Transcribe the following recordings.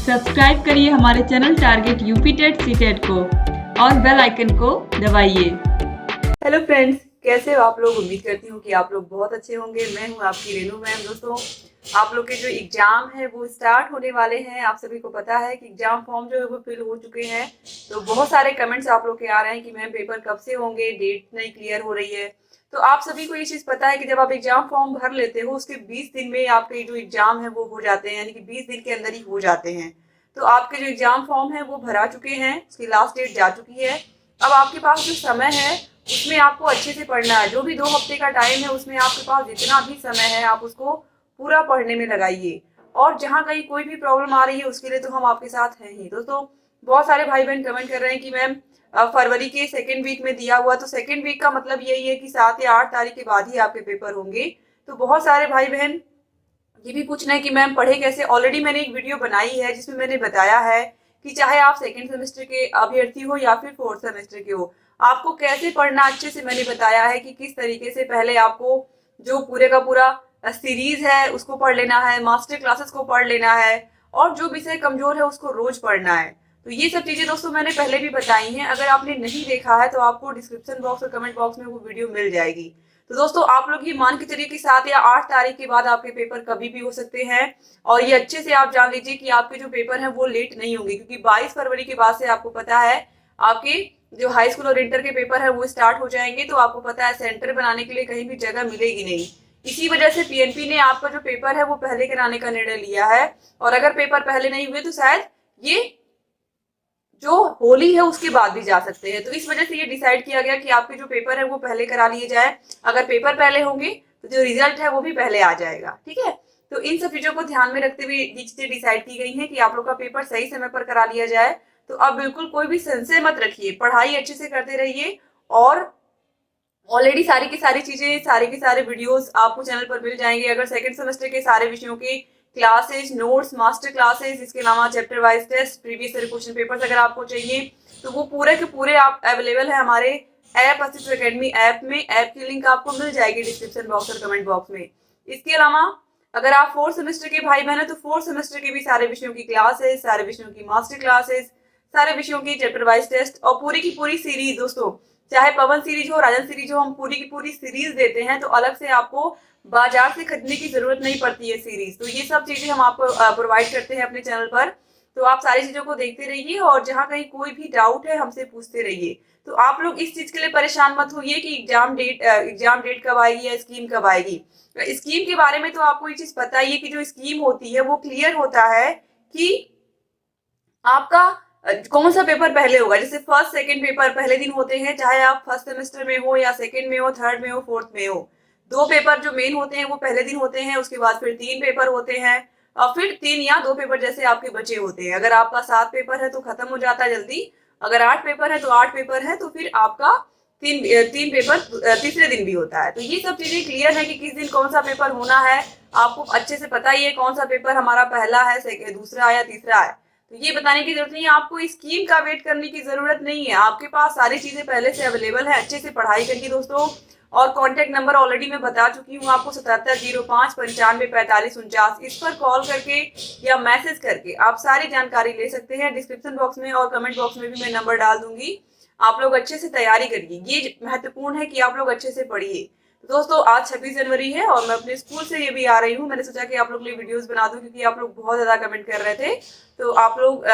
Subscribe करिए हमारे channel target UP TET CTET को और बेल आइकन को दबाइए। हेलो फ्रेंड्स, कैसे हो आप लोग। उम्मीद करती हूँ कि आप लोग बहुत अच्छे होंगे। मैं हूँ आपकी रेनू मैम। दोस्तों, आप लोग के जो एग्जाम है वो स्टार्ट होने वाले हैं। आप सभी को पता है कि एग्जाम फॉर्म जो है वो फिल हो चुके हैं। तो बहुत सारे कमेंट्स आप लोग के आ रहे हैं कि मैम पेपर कब से होंगे, डेट नहीं क्लियर हो रही है। तो आप सभी को ये चीज पता है कि जब आप एग्जाम फॉर्म भर लेते हो उसके 20 दिन में आपके जो एग्जाम है वो हो जाते हैं, यानी कि 20 दिन के अंदर ही हो जाते हैं। तो आपके जो एग्जाम फॉर्म है वो भरा चुके हैं, उसकी लास्ट डेट जा चुकी है। अब आपके पास जो समय है उसमें आपको अच्छे से पढ़ना है। जो भी 2 हफ्ते का टाइम है उसमें आपके पास जितना भी समय है आप उसको पूरा पढ़ने में लगाइए। और जहाँ कहीं कोई भी प्रॉब्लम आ रही है उसके लिए तो हम आपके साथ हैं ही। दोस्तों, बहुत सारे भाई बहन कमेंट कर रहे हैं कि मैम फरवरी के सेकेंड वीक में दिया हुआ, तो सेकेंड वीक का मतलब यही है कि 7 या 8 तारीख के बाद ही आपके पेपर होंगे। तो बहुत सारे भाई बहन ये भी पूछना है कि मैम पढ़े कैसे। ऑलरेडी मैंने एक वीडियो बनाई है जिसमें मैंने बताया है कि चाहे आप सेकंड सेमेस्टर के अभ्यर्थी हो या फिर फोर्थ सेमेस्टर के हो, आपको कैसे पढ़ना अच्छे से मैंने बताया है कि किस तरीके से पहले आपको जो पूरे का पूरा सीरीज है उसको पढ़ लेना है, मास्टर क्लासेस को पढ़ लेना है, और जो विषय कमजोर है उसको रोज पढ़ना है। तो ये सब चीजें दोस्तों मैंने पहले भी बताई हैं। अगर आपने नहीं देखा है तो आपको डिस्क्रिप्शन बॉक्स और कमेंट बॉक्स में वो वीडियो मिल जाएगी। तो दोस्तों, आप लोग ये मान के चलिए कि 7 या 8 तारीख के बाद आपके पेपर कभी भी हो सकते हैं। और ये अच्छे से आप जान लीजिए कि आपके जो पेपर हैं वो लेट नहीं होंगे, क्योंकि 22 फरवरी के बाद से आपको पता है आपके जो हाई स्कूल और इंटर के पेपर है वो स्टार्ट हो जाएंगे। तो आपको पता है सेंटर बनाने के लिए कहीं भी जगह मिलेगी नहीं। इसी वजह से पीएनपी ने आपका जो पेपर है वो पहले कराने का निर्णय लिया है। और अगर पेपर पहले नहीं हुए तो शायद ये जो होली है उसके बाद भी जा सकते हैं। तो इस वजह से ये डिसाइड किया गया कि आपके जो पेपर है वो पहले करा लिए जाए। अगर पेपर पहले होंगे तो जो रिजल्ट है वो भी पहले आ जाएगा। ठीक है, तो इन सब चीजों को ध्यान में रखते हुए ये चीजें डिसाइड की गई है कि आप लोग का पेपर सही समय पर करा लिया जाए। तो अब बिल्कुल कोई भी संशय मत रखिए, पढ़ाई अच्छे से करते रहिए। और ऑलरेडी सारी की सारी चीजें, सारे के सारे वीडियोस आपको चैनल पर मिल जाएंगे। अगर सेकंड सेमेस्टर के सारे विषयों के क्लासेस, नोट्स, मास्टर क्लासेस, इसके अलावा chapter wise test, previous year question papers अगर आपको चाहिए तो वो पूरे के पूरे आप अवेलेबल है हमारे ऐप अस्तित्व एकेडमी ऐप में। ऐप की लिंक आपको मिल जाएगी डिस्क्रिप्शन बॉक्स और कमेंट बॉक्स में। इसके अलावा अगर आप फोर्थ सेमेस्टर के भाई बहन है तो फोर्थ सेमेस्टर के भी सारे विषयों की क्लासेस, सारे विषयों की मास्टर क्लासेस, सारे विषयों की चैप्टर वाइज टेस्ट और पूरी की पूरी सीरीज, दोस्तों चाहे पवन सीरीज हो, राजन सीरीज हो, हम पूरी की पूरी सीरीज देते हैं। तो अलग से आपको बाजार से खरीदने की जरूरत नहीं पड़ती है सीरीज। तो ये सब चीजें हम आपको प्रोवाइड करते हैं अपने चैनल पर। तो आप सारी चीजों को देखते रहिए और जहां कहीं कोई भी डाउट है हमसे पूछते रहिए। तो आप लोग इस चीज के लिए परेशान मत होइए कि एग्जाम डेट कब आएगी या स्कीम कब आएगी। स्कीम के बारे में तो आपको ये चीज पता ही है कि जो स्कीम होती है वो क्लियर होता है कि आपका कौन सा पेपर पहले होगा। जैसे फर्स्ट सेकंड पेपर पहले दिन होते हैं, चाहे आप फर्स्ट सेमेस्टर में हो या सेकंड में हो, थर्ड में हो, फोर्थ में हो। 2 पेपर जो मेन होते हैं वो पहले दिन होते हैं, उसके बाद फिर 3 पेपर होते हैं और फिर 3 या 2 पेपर जैसे आपके बचे होते हैं। अगर आपका 7 पेपर है तो खत्म हो जाता है जल्दी। अगर 8 पेपर है तो 8 पेपर है तो फिर आपका तीन पेपर तीसरे दिन भी होता है। तो ये सब चीजें क्लियर है कि किस दिन कौन सा पेपर होना है। आपको अच्छे से पता ही है कौन सा पेपर हमारा पहला है, दूसरा या तीसरा है। तो ये बताने की जरूरत नहीं है, आपको स्कीम का वेट करने की जरूरत नहीं है। आपके पास सारी चीजें पहले से अवेलेबल है। अच्छे से पढ़ाई करिए दोस्तों। और कांटेक्ट नंबर ऑलरेडी मैं बता चुकी हूँ आपको, 7705954549। इस पर कॉल करके या मैसेज करके आप सारी जानकारी ले सकते हैं। डिस्क्रिप्शन बॉक्स में और कमेंट बॉक्स में भी मैं नंबर डाल दूंगी। आप लोग अच्छे से तैयारी करिए, ये महत्वपूर्ण है कि आप लोग अच्छे से पढ़िए। तो दोस्तों, आज 26 जनवरी है और मैं अपने स्कूल से ये भी आ रही हूँ। मैंने सोचा कि आप लोग के लिए वीडियोस बना दूं क्योंकि आप लोग बहुत ज्यादा कमेंट कर रहे थे। तो आप लोग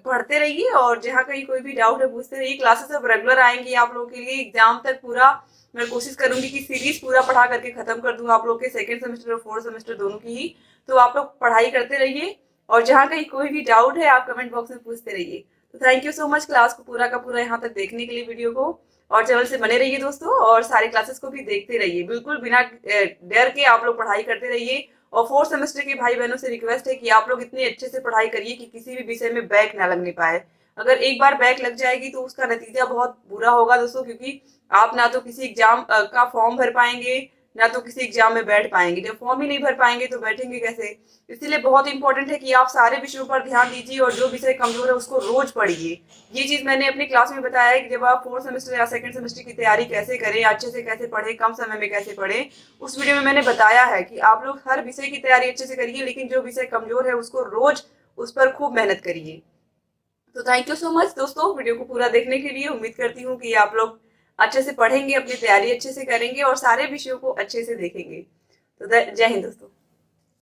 पढ़ते रहिए और जहाँ कहीं कोई भी डाउट है पूछते रहिए। क्लासेस अब रेगुलर आएंगी आप लोगों के लिए एग्जाम तक। पूरा मैं कोशिश करूंगी कि सीरीज पूरा पढ़ा करके खत्म कर दूं आप लोग के सेकंड सेमेस्टर और फोर्थ सेमेस्टर दोनों की ही। तो आप लोग पढ़ाई करते रहिए और जहाँ कहीं कोई भी डाउट है आप कमेंट बॉक्स में पूछते रहिए। तो thank you so much class को पूरा का पूरा यहाँ तक देखने के लिए, वीडियो को। और चैनल से बने रहिए दोस्तों और सारे क्लासेस को भी देखते रहिए। बिल्कुल बिना डर के आप लोग पढ़ाई करते रहिए। और फोर्थ सेमेस्टर के भाई बहनों से रिक्वेस्ट है कि आप लोग इतने अच्छे से पढ़ाई करिए कि किसी भी विषय में बैक ना लगने पाए। अगर एक बार बैक लग जाएगी तो उसका नतीजा बहुत बुरा होगा दोस्तों, क्योंकि आप ना तो किसी एग्जाम का फॉर्म भर पाएंगे ना तो किसी एग्जाम में बैठ पाएंगे। जब फॉर्म ही नहीं भर पाएंगे तो बैठेंगे कैसे। इसलिए बहुत इंपॉर्टेंट है कि आप सारे विषयों पर ध्यान दीजिए और जो विषय कमजोर है उसको रोज पढ़िए। ये चीज मैंने अपनी क्लास में बताया है कि जब आप फोर्थ सेमेस्टर या सेकंड सेमेस्टर की तैयारी कैसे करें, अच्छे से कैसे पढ़े, कम समय में कैसे पढ़े, उस वीडियो में मैंने बताया है कि आप लोग हर विषय की तैयारी अच्छे से करिए, लेकिन जो विषय कमजोर है उसको रोज उस पर खूब मेहनत करिए। तो थैंक यू सो मच दोस्तों वीडियो को पूरा देखने के लिए। उम्मीद करती हूँ कि आप लोग अच्छे से पढ़ेंगे, अपनी तैयारी अच्छे से करेंगे और सारे विषयों को अच्छे से देखेंगे। तो जय हिंद दोस्तों।